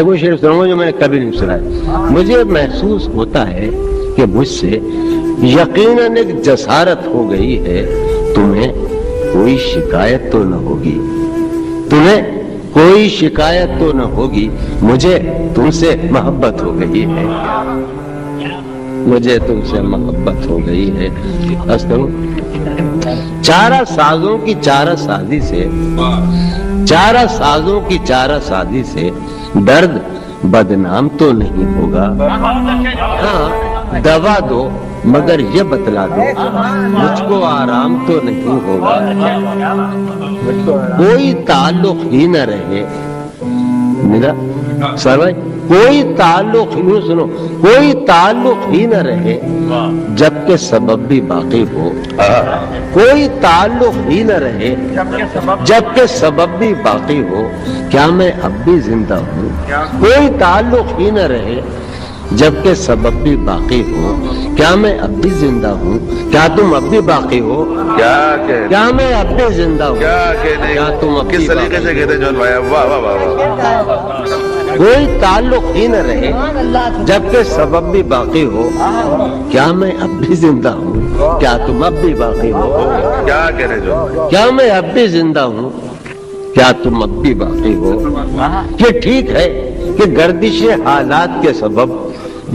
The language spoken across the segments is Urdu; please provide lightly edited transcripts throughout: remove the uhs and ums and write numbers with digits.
میں وہ شعر سناؤں گا جو میں نے کبھی نہیں سنا ہے. مجھے محسوس ہوتا ہے کہ مجھ سے یقیناً ایک جسارت ہو گئی ہے. تمہیں کوئی شکایت تو نہ ہوگی, تمہیں کوئی شکایت تو نہ ہوگی. مجھے تم سے محبت ہو گئی ہے, مجھے تم سے محبت ہو گئی ہے. چارہ سازوں کی چارہ سازی سے, چارہ سازوں کی چارہ سازی سے درد بدنام تو نہیں ہوگا. ہاں دوا دو مگر یہ بتلا دو مجھ کو آرام تو نہیں ہوگا. کوئی تعلق ہی نہ رہے میرا سر بھائی, کوئی تعلق ہی سنو, کوئی تعلق ہی نہ رہے جبکہ سبب بھی باقی ہو. کوئی تعلق ہی نہ رہے جبکہ سبب بھی باقی ہو. کیا میں اب بھی زندہ ہوں؟ کوئی تعلق ہی نہ رہے جبکہ سبب بھی باقی ہو. کیا میں اب بھی زندہ ہوں؟ کیا تم اب بھی باقی ہو؟ کیا میں اب بھی زندہ ہوں؟ کیا تم اب بھی کس طریقے سے کہتے ہیں جون بھائی؟ واہ واہ واہ واہ. کوئی تعلق ہی نہ رہے جبکہ سبب بھی باقی ہو. کیا میں اب بھی زندہ ہوں؟ کیا تم اب بھی باقی ہو؟ کیا کہہ رہے جو؟ کیا میں اب بھی زندہ ہوں؟ کیا تم اب بھی باقی ہو؟ یہ ٹھیک ہے کہ گردش حالات کے سبب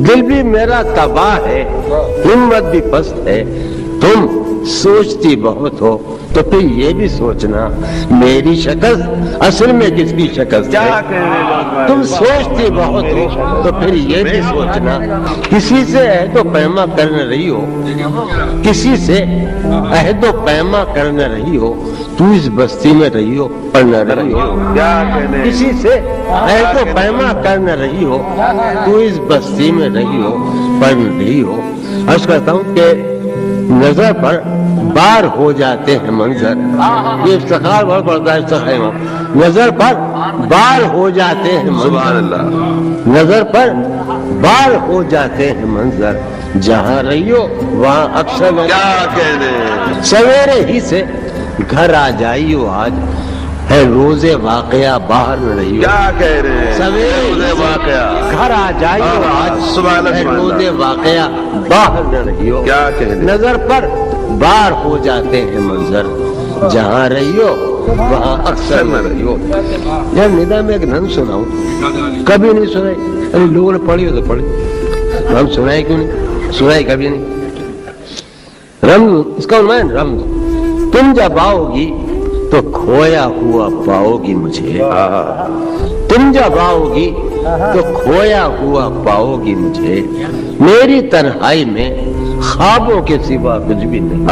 دل بھی میرا تباہ ہے, ہمت بھی پست ہے. تم سوچتی بہت ہو تو پھر یہ بھی سوچنا میری شکست اصل میں کس کی شکست ہے. تم سوچتی بہت ہو تو پھر یہ بھی سوچنا کسی سے عہد و پیما کر نہ رہی ہو, کسی سے عہد و پیما کر نہ رہی ہو. تو اس بستی میں رہی ہو پر نہ رہی ہو, کسی سے عہد و پیما کر نہ رہی ہو. تو اس بستی میں رہی ہو پر نہ رہی ہو. عرض کرتا ہوں کہ نظر پر بار ہو جاتے ہیں منظر. یہ افتخار بہت بڑھتا ہے افتخار. نظر پر بار ہو جاتے ہیں منظر, نظر پر بار ہو جاتے ہیں منظر. جہاں رہی ہو وہاں اکثر کیا کہنے, سویرے ہی سے گھر آ جائیو آج ہے روز واقعہ باہر نہ رہی ہو. کیا کہہ رہے ہیں؟ سویرے واقعہ گھر آ جائیو آج ہے روز واقعہ باہر نہ رہی ہو. کیا کہنے, نظر پر بار ہو جاتے ہیں منظر. جہاں رہی ہو وہاں اکثر نہ رہی ہو. یار ندا میں ایک نظم سناؤں, کبھی نہیں سنائی. ارے لوگوں نے پڑھی ہو تو پڑھی, ہم سنائے کیوں نہیں, سنائی کبھی نہیں. رمز, اس کا عنوان رمز. تم جب آؤ گی تو کھویا ہوا پاؤ گی مجھے. تم جب آؤ گی تو کھویا ہوا پاؤ گی مجھے. میری تنہائی میں خوابوں کے سوا کچھ بھی نہیں.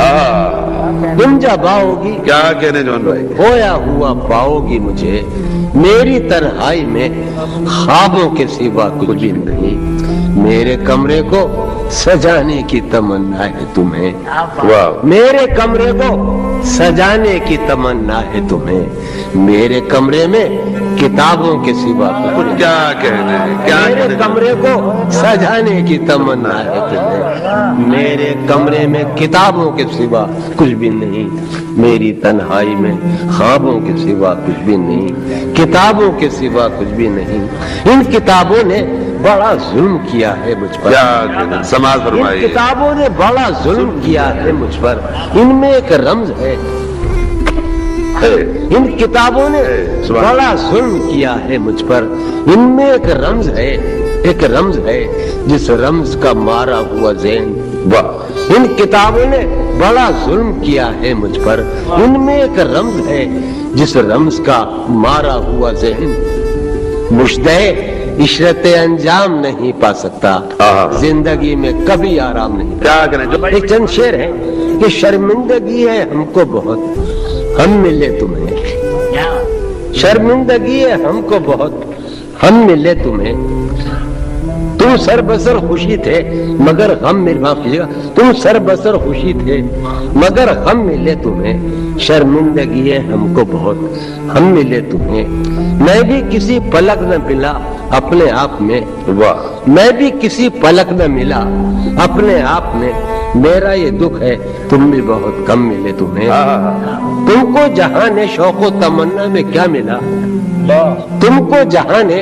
تم جب آؤ گی کیا کہنے جون بھائی, کھویا ہوا پاؤ گی مجھے. میری تنہائی میں خوابوں کے سوا کچھ بھی نہیں. میرے کمرے کو سجانے کی تمنا ہے تمہیں. میرے کمرے کو سجانے کی تمنا ہے تمہیں. میرے کمرے میں کتابوں کے سوا کچھ کیا کہنے, کیا میرے کمرے کو سجانے کی تمنا ہے تمہیں. میرے کمرے میں کتابوں کے سوا کچھ بھی نہیں. میری تنہائی میں خوابوں کے سوا کچھ بھی نہیں. کتابوں کے سوا کچھ بھی نہیں. ان کتابوں نے بڑا ظلم کیا ہے مجھ پر. سماج فرمائیے. ان کتابوں نے بڑا ظلم کیا ہے مجھ پر. ان میں ایک رمز ہے, ان کتابوں نے بڑا ظلم کیا ہے مجھ پر. ان میں ایک رمز ہے, ایک رمز ہے جس رمز کا مارا ہوا ذہن. ان کتابوں نے بڑا ظلم کیا ہے مجھ پر. ان میں ایک رمز ہے جس رمز کا مارا ہوا ذہن. مشتہ عشرت انجام نہیں پا سکتا, زندگی میں کبھی آرام نہیں. کیا کریں, ایک چند شعر ہے کہ شرمندگی ہے ہم کو بہت, ہم ملے تمہیں. شرمندگی ہے ہم کو بہت, ہم ملے تمہیں. تم سر بسر خوشی تھے مگر غم مل, معاف کیجیے گا, تم سر بسر خوشی تھے مگر غم ملے تمہیں. شرمندگی ہے ہم کو بہت, ہم ملے تمہیں. میں بھی کسی پلک نہ ملا اپنے آپ میں. میں بھی کسی پلک نہ ملا اپنے آپ میں. میرا یہ دکھ ہے تم بھی بہت کم ملے تمہیں. تم کو جہاں نے شوق و تمنا میں کیا ملا, تم کو جہاں نے